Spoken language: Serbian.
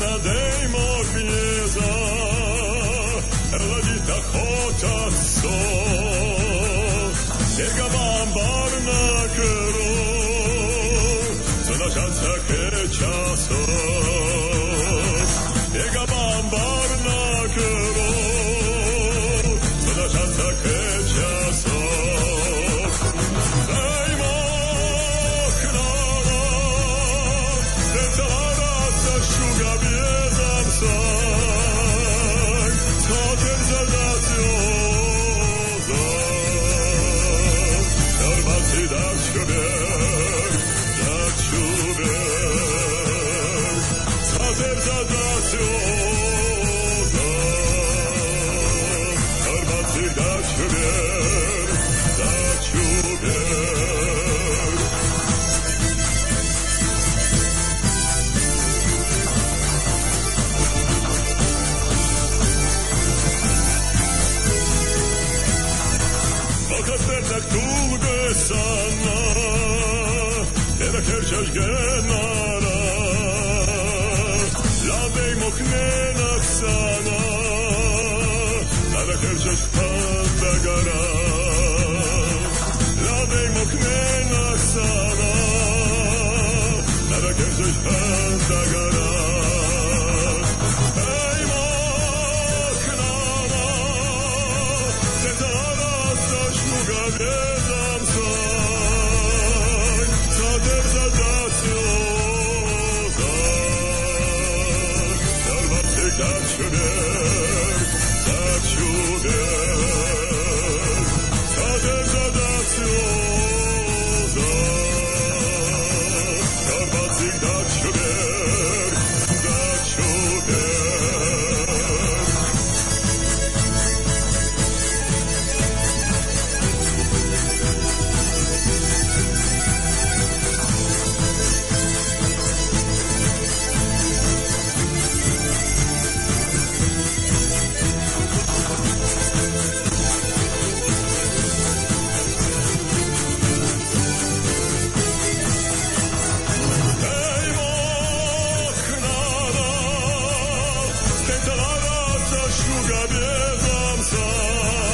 na dejmo gnieza, ladita hotat so, jega bambar na kero, co na žaca kečaso, jega bambar na kero, co na žaca kečaso. Sana, era kerčaš genara, ladej moknenak sana, era kerčaš pandagara, ladej moknenak sana, era kerčaš pandagara. Ej moknana, tetara sa šuga vjedam sa. Šuga bjedam sam.